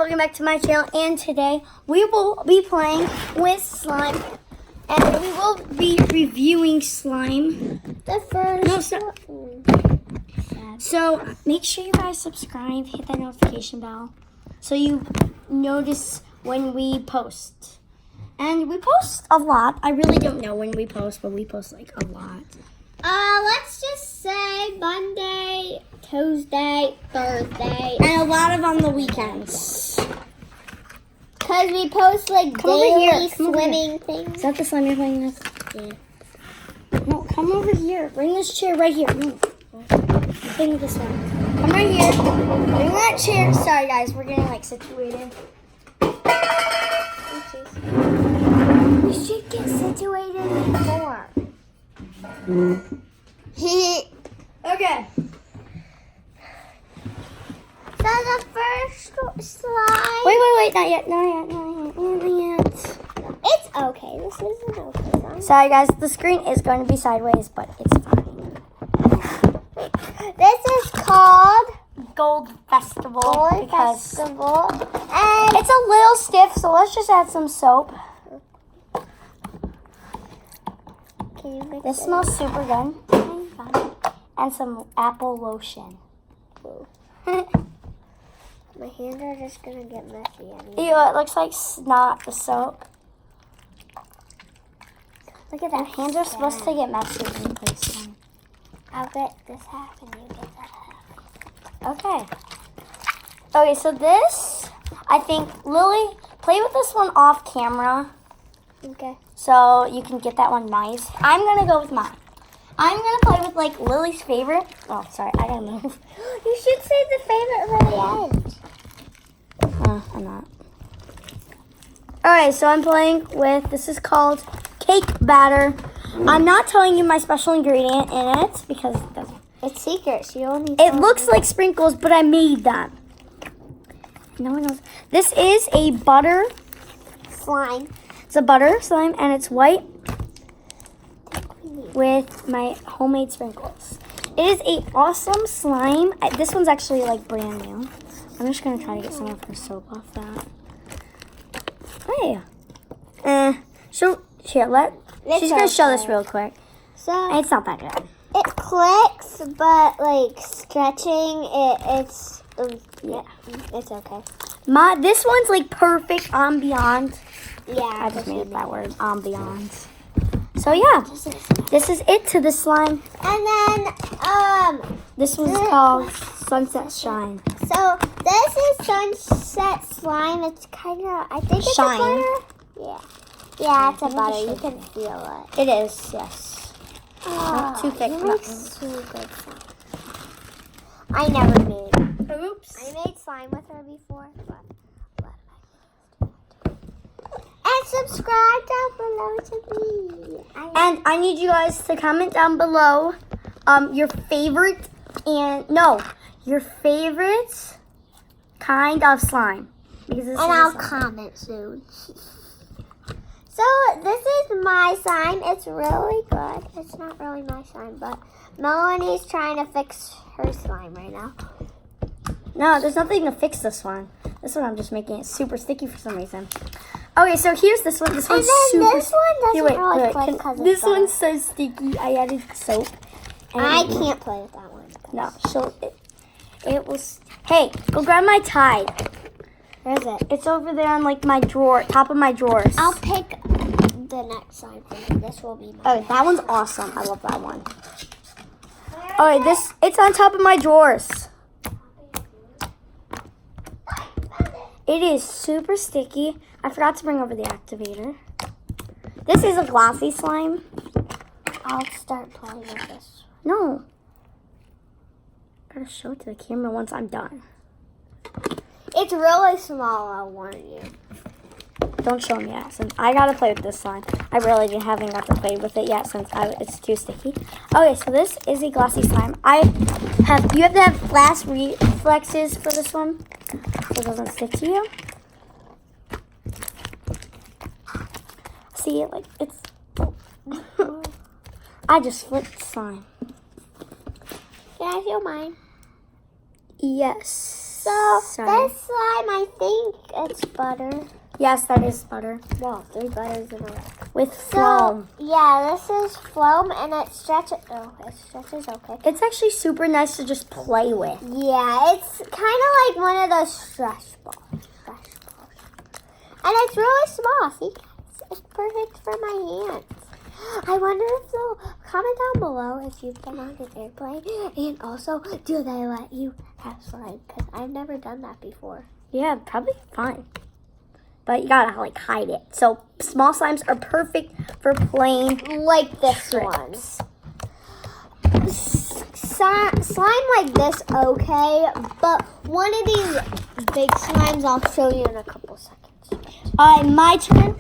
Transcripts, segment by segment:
welcome back to my channel, and today we will be playing with slime, and we will be reviewing slime. The first So make sure you guys subscribe, hit that notification bell, so you notice when we post. And we post a lot. I really don't know when we post, but we post like a lot. let's just say Monday, Tuesday, Thursday. And a lot of on the weekends. Because we post like Come over here. daily Come over swimming things. Is that the slime you're playing with? Yeah. No, come over here. Bring this chair right here. No. Playing with this one. Come right here. Bring that chair. Sorry guys, we're getting like situated. You should get situated before. Okay. So the first slide. Wait. Not yet. It's okay. This is an okay slime. Sorry guys, the screen is going to be sideways, but it's fine. This is called Gold Festival. Gold because Festival. And it's a little stiff, so let's just add some soap. can you mix This it? smells super good. And some apple lotion. My hands are just gonna get messy. Anyway. Ew, it looks like snot, the soap. Look at that. Hands are supposed to get messy when you play slime. I'll get this half and you get that half. Okay. Okay, so this, I think, Lily, play with this one off camera Okay. so you can get that one nice. I'm going to go with mine. I'm going to play with, like, Lily's favorite. Oh, sorry, I gotta move. You should save the favorite for the end. I'm not. Alright, so I'm playing with, this is called cake batter. I'm not telling you my special ingredient in it because it doesn't. It's secret. She only. It looks like sprinkles, but I made them. No one knows. This is a butter. slime. It's a butter slime, and it's white with my homemade sprinkles. It is a awesome slime. This one's actually like brand new. I'm just gonna try to get some of her soap off that. Hey. So here, she's gonna show this real quick. So It's not that good. it clicks, but like stretching, it's Yeah. it's okay. This one's like perfect ambiance. Yeah, I just made up that word, ambiance. So yeah, this is it to the slime. And then This one's called Sunset Shine. so this is sunset slime. It's kind of, I think it's Shine. a butter. Yeah, it's a butter. You can feel it. It is, yes. Not too thick. You not- make so good slime. I never made. Oops. I made slime with her before, but and subscribe down below to me. And I need you guys to comment down below your favorite your favorite kind of slime. Because this is I'll a slime. comment soon. So this is my slime. It's really good. It's not really my slime, but Melanie's trying to fix her slime right now. No, there's nothing to fix this one. This one I'm just making it super sticky for some reason. Okay, so here's this one. This And one's then super this one doesn't Here, wait, really wait, click can- because This one's so sticky. I added soap. And I can't play with that one. No, it was. Hey, go grab my Tide. Where is it? It's over there on like my drawer, top of my drawers. I'll pick the next slime for you. This will be mine. Oh, that one's awesome. I love that one. Oh, it's on top of my drawers. It is super sticky. I forgot to bring over the activator. This is a glossy slime. I'll start playing with this. No. Gotta show it to the camera once I'm done. It's really small, I'll warn you. Don't show me yet, since I gotta play with this slime. I really haven't got to play with it yet since it's too sticky. Okay, so this is a glossy slime. You have to have glass reflexes for this one, so it doesn't stick to you. See, like it's. I just flipped slime. Can I feel mine? Yes. So Sorry. this slime, I think it's butter. Yes, that is butter. Wow, 3 butters in a row. With So foam. yeah, this is foam, and it stretches. Oh, it stretches. Okay. It's actually super nice to just play with. Yeah, it's kind of like one of those stretch balls. And it's really small. See, guys, it's perfect for my hands. I wonder if they'll comment down below if you've been on an airplane, and also, do they let you have slime? Because I've never done that before. Yeah, probably fine. But you gotta like hide it. So small slimes are perfect for playing Like this tricks. one. Slime like this, okay, but one of these big slimes I'll show you in a couple seconds. My turn.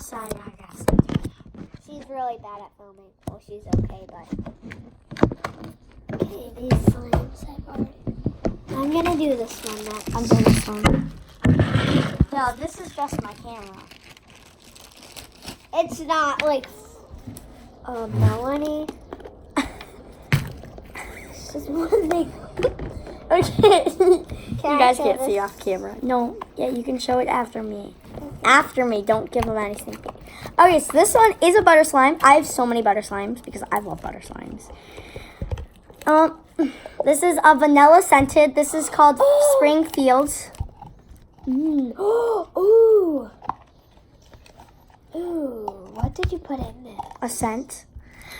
Sorry, I guess. She's really bad at filming. Well, she's okay, but okay, these slimes I've already. I'm gonna do this one next. I'm doing this one. No, this is just my camera. It's not like Melanie. It's just one thing. Okay. You I guys show can't see this? off camera. No, yeah, you can show it after me. After me, don't give them anything. Okay, so this one is a butter slime. I have so many butter slimes because I love butter slimes. This is a vanilla scented. This is called Spring Fields. Ooh. Ooh. What did you put in there? A scent.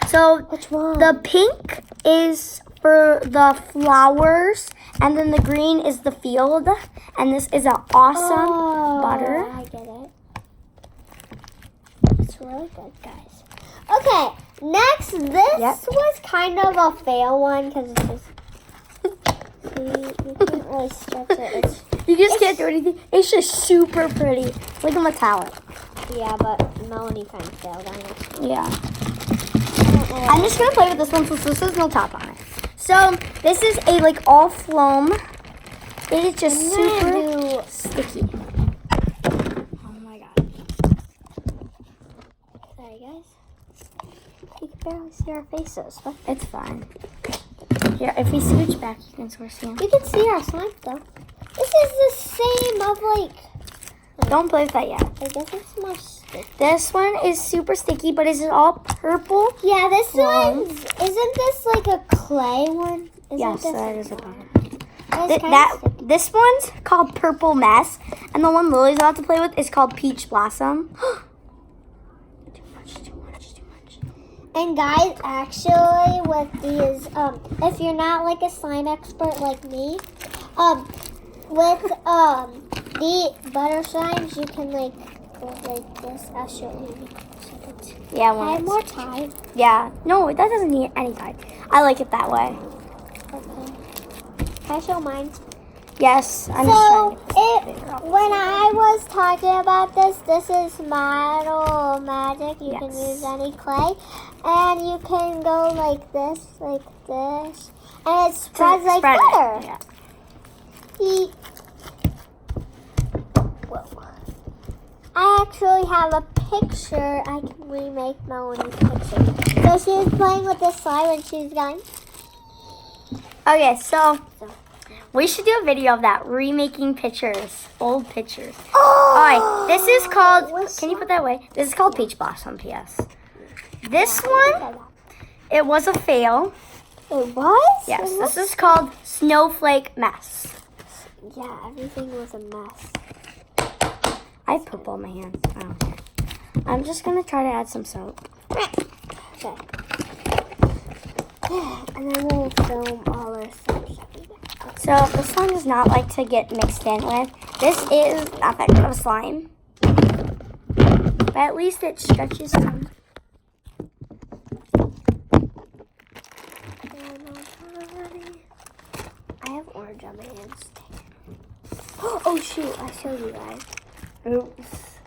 So Which one? the pink is for the flowers, and then the green is the field. And this is an awesome butter. I get it. It's really good, guys. Okay, next, this was kind of a fail one because it's just. See, you can't really stretch it. You just can't do anything. It's just super pretty. Like a metallic. Yeah, but Melanie kind of failed on it. Yeah. I don't know. I'm just gonna play with this one since this has no top on it. So this is a like all foam. It is just super sticky. Oh my god. Sorry, guys. You can barely see our faces. But It's fine. Here, if we switch back, you can sort of see 'em. you can see our slime, though. This is the same of, like, Don't play with that yet. I guess it's more sticky. This one is super sticky, but is it all purple? Yeah, this Wow. one's, isn't this like a clay one? Isn't Yes, this that is a butter. It's kinda sticky. This one's called Purple Mess, and the one Lily's about to play with is called Peach Blossom. Too much. And guys, actually with these, if you're not like a slime expert like me, with the butter slimes, you can like go like this. I'll show you in a second. Yeah, I have more time. Yeah, no, that doesn't need any time. I like it that way. Okay. Can I show mine? Yes, I'm just So, trying to figure out. when I was talking about this is Model Magic. You can Yes. use any clay. And you can go like this. And it spreads like Spread it, butter. yeah. Eat. Whoa. I actually have a picture. I can remake Melanie's picture. So she was playing with this slime and she's going. Okay, so we should do a video of that, remaking pictures, old pictures. Alright, this is called, can you put that away? This is called Peach Blossom, P.S. This one, it was a fail. It was? Yes, It was? this is called Snowflake Mess. Yeah, everything was a mess. I have purple on my hands. I don't care. I'm just going to try to add some soap. Okay. And then we'll film all our stuff. So this one does not like to get mixed in with. This is not that good of a slime. But at least it stretches some. I have orange on my hands. Oh shoot, I showed you guys. Oops.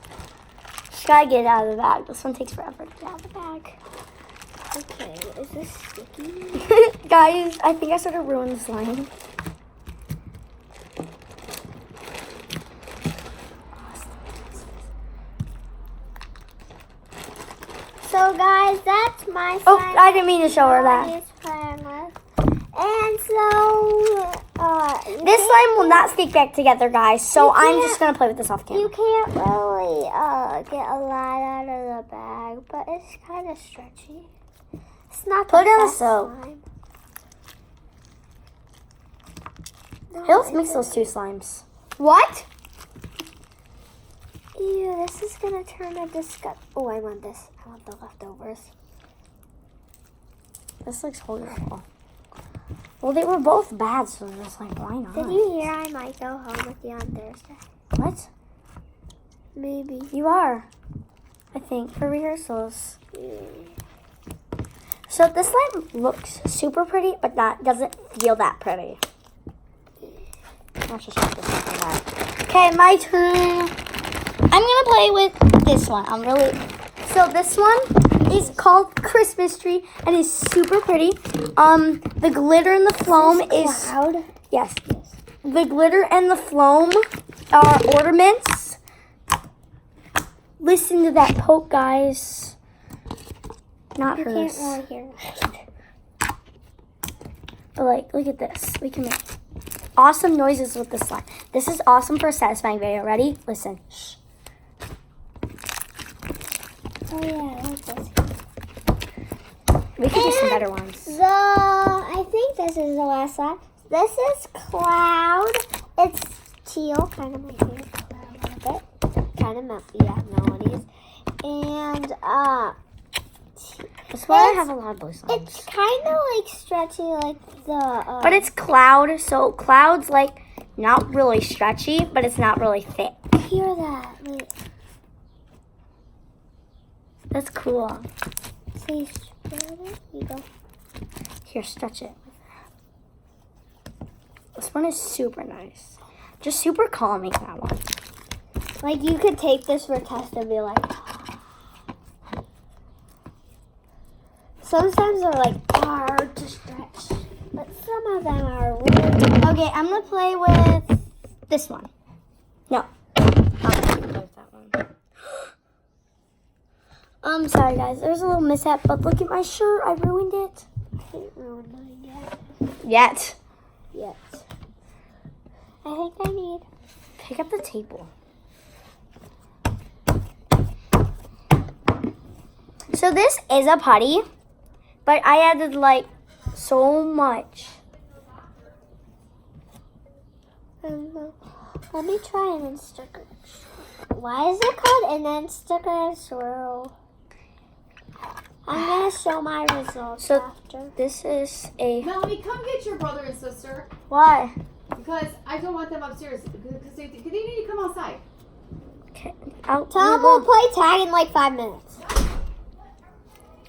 Just gotta get it out of the bag. This one takes forever to get out of the bag. Okay, is this sticky? Guys, I think I sort of ruined the slime. So guys, that's my Oh, slime I didn't mean to show her that. Molly's playing with. And so, This slime will not stick back together, guys. So I'm just gonna play with this off camera. You can't really get a lot out of the bag, but it's kind of stretchy. It's not Put the it on the best soap. slime. No, Hey, let's mix those two slimes. What? Ew, this is gonna turn a disgust. Oh, I want this. I want the leftovers. This looks horrible. Well, they were both bad, so I'm just like, why not? Did you hear I might go home with you on Thursday? What? Maybe. You are, I think, for rehearsals. So this slime looks super pretty, but doesn't feel that pretty. Let's just try this one for that. Okay, my turn. I'm gonna play with this one. So this one is called Christmas Tree and is super pretty. The glitter and the foam is Cloud? yes. The glitter and the foam are ornaments. Listen to that poke, guys. Not You hers. can't really hear it. But like, look at this. We can make awesome noises with this slime. This is awesome for a satisfying video. Ready? Listen. Shh. Oh yeah, I like this. We could do some better ones. I think this is the last slide. This is Cloud. It's teal, kind of my favorite color a little bit. Kind of melodies. And That's why I have a lot of blue slimes. it's kind of like stretchy, like the. But it's cloud, so cloud's like not really stretchy, but it's not really thick. Hear that? Wait, That's cool. see, spread it. You go. Here, stretch it. This one is super nice. Just super calming, that one. Like you could take this for a test and be like. Sometimes they're like hard to stretch, but some of them are really. Okay, I'm gonna play with this one. No. I'm gonna play with that one. Sorry guys, there's a little mishap, but look at my shirt. I ruined it. I didn't ruin mine Yet. yet. I think I need. Pick up the table. So this is a putty, but I added like so much. Let me try an Instagram. Why is it called an Instagram swirl? I'm gonna show my results So- after. This is a Melanie, come get your brother and sister why? because I don't want them upstairs because they need to come outside. Okay, I'll Tell them we'll play tag in like 5 minutes.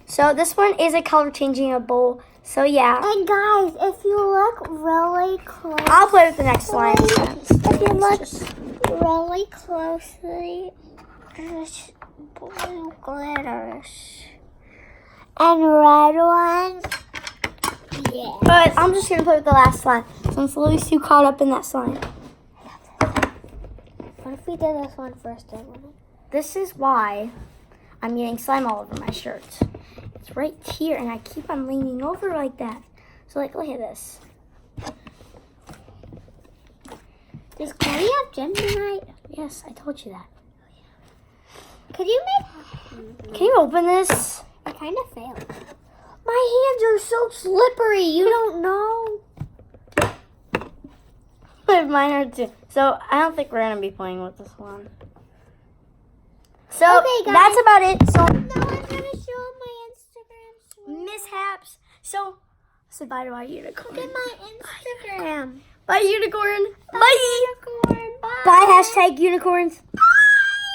So this one is a color changing bowl. So yeah, And guys, if you look really close, I'll play with the next slime. if you look Just- really closely, there's blue glitters and red ones. Yeah. But I'm just gonna play with the last slime since Lily's too caught up in that slime. What if we did this one first? This is why I'm getting slime all over my shirt. It's right here, and I keep on leaning over like that. So like, look at this. Does Chloe have gym tonight? Yes, I told you that. Could you make? Can you open this? I kind of failed. My hands are so slippery. You don't know. Mine are too. So I don't think we're gonna be playing with this one. So Okay, guys. that's about it. So No, I'm gonna show my Instagram. swirl. mishaps. So say bye to our unicorn. Look at my Instagram. Bye unicorn. Bye. Unicorn. Bye. Bye hashtag unicorns. Bye.